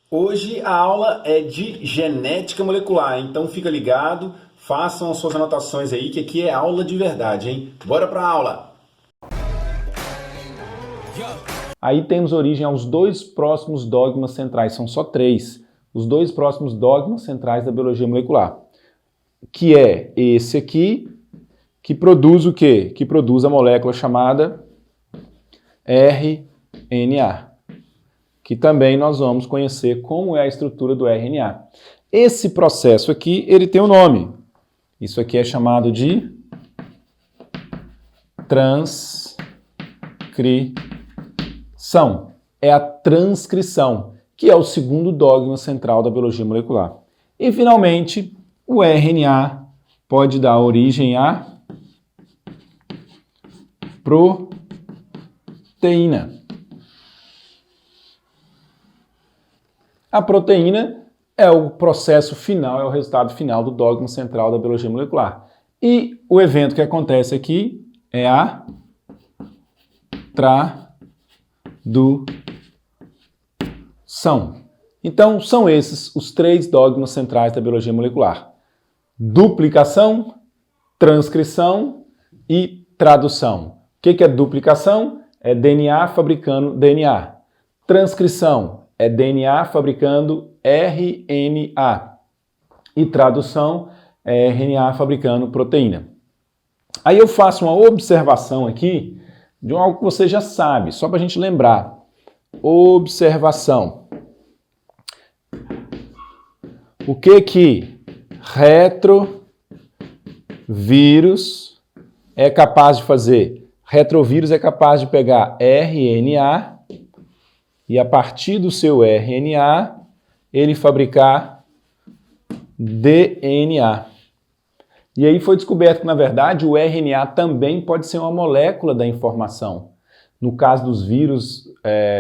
Hoje a aula é de genética molecular, então fica ligado, façam as suas anotações aí, que aqui é aula de verdade, hein? Bora pra aula! Aí temos origem aos dois próximos dogmas centrais, são só três. Os dois próximos dogmas centrais da biologia molecular. Que é esse aqui, que produz o quê? Que produz a molécula chamada RNA. Que também nós vamos conhecer como é a estrutura do RNA. Esse processo aqui, ele tem um nome. Isso aqui é chamado de transcrição. É a transcrição, que é o segundo dogma central da biologia molecular. E, finalmente, o RNA pode dar origem à proteína. A proteína é o processo final, é o resultado final do dogma central da biologia molecular. E o evento que acontece aqui é a tradução. Então, são esses os três dogmas centrais da biologia molecular: duplicação, transcrição e tradução. O que é duplicação? É DNA fabricando DNA. Transcrição é DNA fabricando RNA. E tradução é RNA fabricando proteína. Aí eu faço uma observação aqui de algo que você já sabe, só para a gente lembrar. Observação. O que retrovírus é capaz de fazer? Retrovírus é capaz de pegar RNA e a partir do seu RNA, ele fabricar DNA. E aí foi descoberto que, na verdade, o RNA também pode ser uma molécula da informação. No caso dos vírus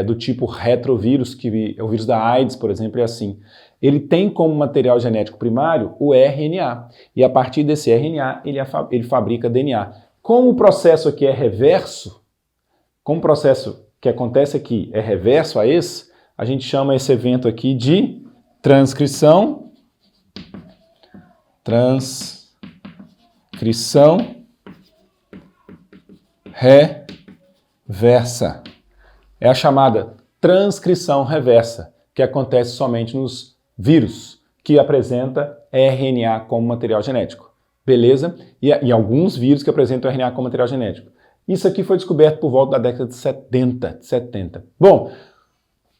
do tipo retrovírus, que é o vírus da AIDS, por exemplo, é assim. Ele tem como material genético primário o RNA. E a partir desse RNA, ele fabrica DNA. Como o processo aqui é reverso, como o processo que acontece aqui é reverso a esse, a gente chama esse evento aqui de transcrição. Transcrição reversa. É a chamada transcrição reversa, que acontece somente nos vírus, que apresenta RNA como material genético. Beleza? E alguns vírus que apresentam RNA como material genético. Isso aqui foi descoberto por volta da década de 70. Bom,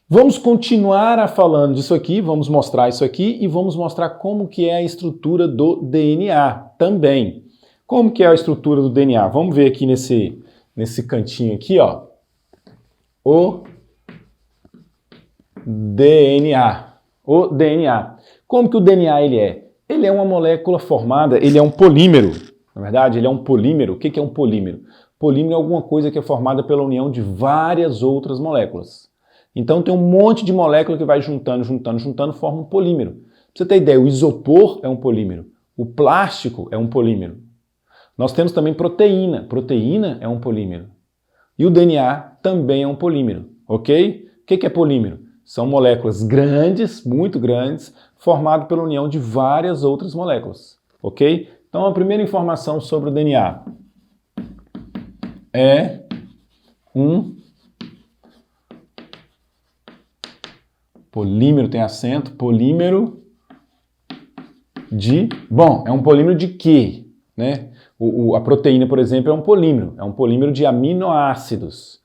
vamos continuar falando disso aqui, vamos mostrar isso aqui e vamos mostrar como que é a estrutura do DNA também. Como que é a estrutura do DNA? Vamos ver aqui nesse cantinho aqui, ó. O DNA. O DNA. Como que o DNA ele é? Ele é uma molécula formada, ele é um polímero. Na verdade, ele é um polímero. O que é um polímero? Polímero é alguma coisa que é formada pela união de várias outras moléculas. Então tem um monte de molécula que vai juntando, forma um polímero. Pra você ter ideia, o isopor é um polímero. O plástico é um polímero. Nós temos também proteína. Proteína é um polímero. E o DNA também é um polímero, ok? O que é polímero? São moléculas grandes, muito grandes, formadas pela união de várias outras moléculas, ok? Então a primeira informação sobre o DNA é um polímero, tem acento, polímero de... Bom, é um polímero de quê? Né? A proteína, por exemplo, é um polímero de aminoácidos.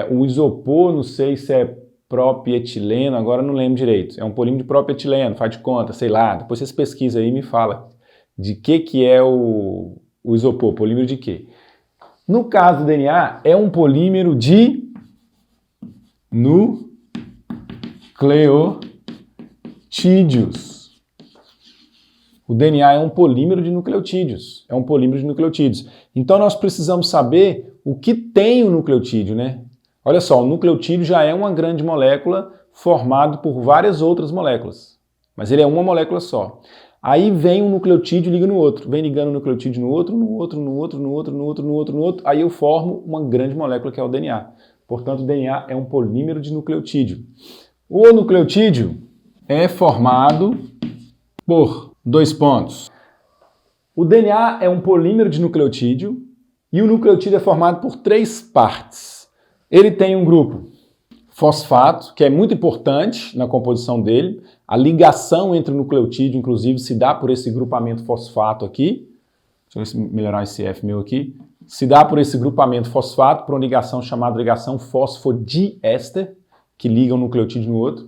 O isopor, não sei se é propietileno, agora não lembro direito. É um polímero de propietileno, faz de conta, sei lá. Depois vocês pesquisam aí e me falam de que é o isopor, polímero de quê? No caso do DNA, é um polímero de nucleotídeos. O DNA é um polímero de nucleotídeos. Então nós precisamos saber o que tem o nucleotídeo, né? Olha só, o nucleotídeo já é uma grande molécula formada por várias outras moléculas. Mas ele é uma molécula só. Aí vem um nucleotídeo e liga no outro. Vem ligando o nucleotídeo no outro, aí eu formo uma grande molécula que é o DNA. Portanto, o DNA é um polímero de nucleotídeo. O nucleotídeo é formado por 2 pontos. O DNA é um polímero de nucleotídeo e o nucleotídeo é formado por 3 partes. Ele tem um grupo fosfato, que é muito importante na composição dele. A ligação entre o nucleotídeo, inclusive, se dá por esse grupamento fosfato aqui. Deixa eu ver se melhorar esse F meu aqui. Se dá por esse grupamento fosfato, por uma ligação chamada ligação fosfodiéster, que liga um nucleotídeo no outro.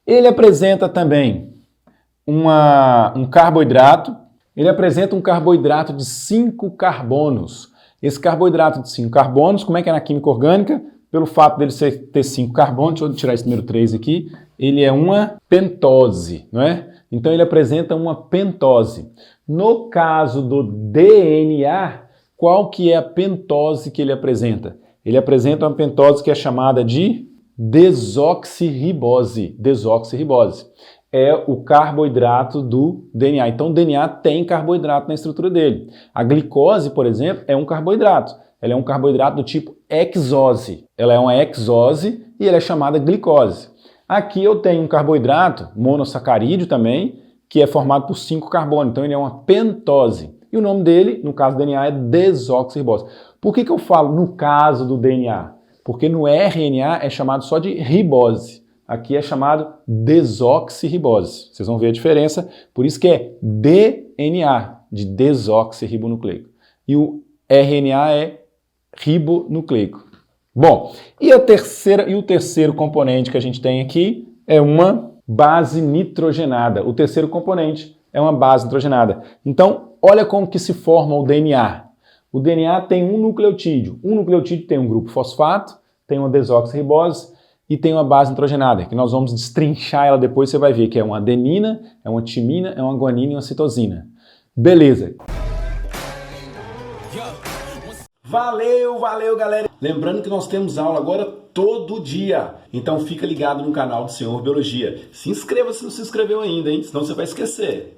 Ele apresenta também um carboidrato. Ele apresenta um carboidrato de 5 carbonos. Esse carboidrato de 5 carbonos, como é que é na química orgânica? Pelo fato dele ter 5 carbonos, deixa eu tirar esse número 3 aqui, ele é uma pentose, não é? Então ele apresenta uma pentose. No caso do DNA, qual que é a pentose que ele apresenta? Ele apresenta uma pentose que é chamada de desoxirribose. Desoxirribose é o carboidrato do DNA. Então o DNA tem carboidrato na estrutura dele. A glicose, por exemplo, é um carboidrato. Ela é um carboidrato do tipo hexose. Ela é uma hexose e ela é chamada glicose. Aqui eu tenho um carboidrato, monossacarídeo também, que é formado por 5 carbonos. Então ele é uma pentose. E o nome dele, no caso do DNA, é desoxirribose. Por que eu falo no caso do DNA? Porque no RNA é chamado só de ribose. Aqui é chamado desoxirribose. Vocês vão ver a diferença. Por isso que é DNA, de desoxirribonucleico. E o RNA é ribonucleico. Bom, e o terceiro componente que a gente tem aqui é uma base nitrogenada. O terceiro componente é uma base nitrogenada. Então, olha como que se forma o DNA. O DNA tem um nucleotídeo. Um nucleotídeo tem um grupo fosfato, tem uma desoxirribose e tem uma base nitrogenada, que nós vamos destrinchar ela depois, você vai ver que é uma adenina, é uma timina, é uma guanina e uma citosina. Beleza. Valeu, galera! Lembrando que nós temos aula agora todo dia, então fica ligado no canal do Senhor Biologia. Se inscreva se não se inscreveu ainda, hein? Senão você vai esquecer.